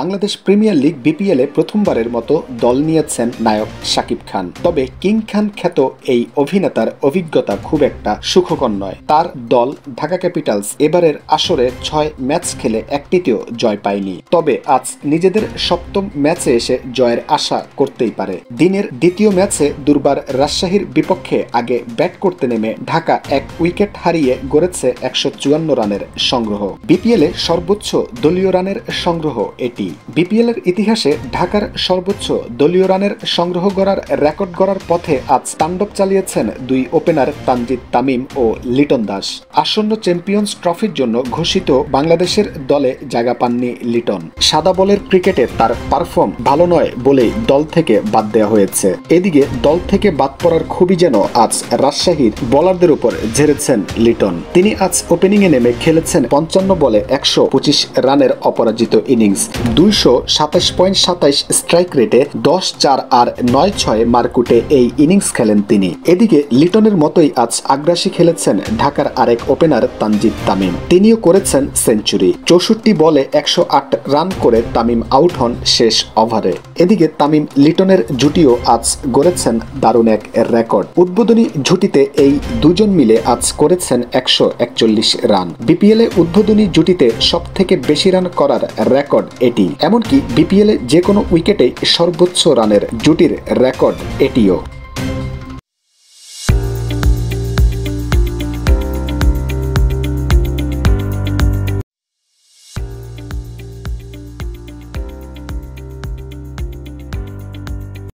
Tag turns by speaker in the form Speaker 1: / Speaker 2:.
Speaker 1: Bangladesh premier league বিপিএলে প্রথমবারের মতো দল নিয়েছেন নায়ক শাকিব খান। তবে কিং খান খ্যাত এই অভিনেতার অভিজ্ঞতা খুব একটা সুখকর নয়। তার দল ঢাকা ক্যাপিটালস এবারের আসরে 6 ম্যাচ খেলে একটিতেও জয় পায়নি। তবে আজ নিজেদের সপ্তম ম্যাচে এসে জয়ের আশা করতেই পারে। দিনের দ্বিতীয় ম্যাচে দুর্বার রাজশাহীর বিপক্ষে আগে ব্যাট করতে নেমে ঢাকা 1 উইকেট হারিয়ে গড়েছে 154 রানের সংগ্রহ। বিপিএলে সর্বোচ্চ দলীয় রানের সংগ্রহ এটি। বিপিএল এর ইতিহাসে ঢাকার সর্বোচ্চ দলীয় রানের সংগ্রহ গড়ার রেকর্ড গড়ার পথে আজ তাণ্ডব চালিয়েছেন দুই ওপেনার তানজিদ তামিম ও লিটন দাস। আসন্ন চ্যাম্পিয়ন্স ট্রফির জন্য ঘোষিত বাংলাদেশের দলে জায়গা পাননি লিটন। সাদা বলের ক্রিকেটে তার পারফর্ম ভালো নয় বলেই দল থেকে বাদ দেওয়া হয়েছে। এদিকে দল থেকে বাদ পড়ার খুবই যেন আজ রাজশাহীর বোলারদের উপর ঝেড়েছেন লিটন। তিনি আজ ওপেনিংয়ে নেমে খেলেছেন 55 বলে 125 রানের অপরাজিত ইনিংস, 227.27 স্ট্রাইক রেটে 10-4 আর 9-6 মারকুটে এই ইনিংস খেলেন তিনি। এদিকে লিটনের মতোই আজ আগ্রাসী খেলেছেন ঢাকার আরেক ওপেনার তানজিদ তামিম। তিনিও করেছেন সেঞ্চুরি। 64 বলে 108 রান করে তামিম আউট হন শেষ ওভারে। এদিকে তামিম লিটনের জুটিও আজ গড়েছেন দারুণ এক রেকর্ড। উদ্বোধনী জুটিতে এই দুজন মিলে আজ করেছেন 141 রান। বিপিএলে উদ্বোধনী জুটিতে সবথেকে বেশি রান করার রেকর্ড এটি। এমনকি বিপিএলে যে কোনো উইকেটে সর্বোচ্চ রানের জুটির রেকর্ড এটিও।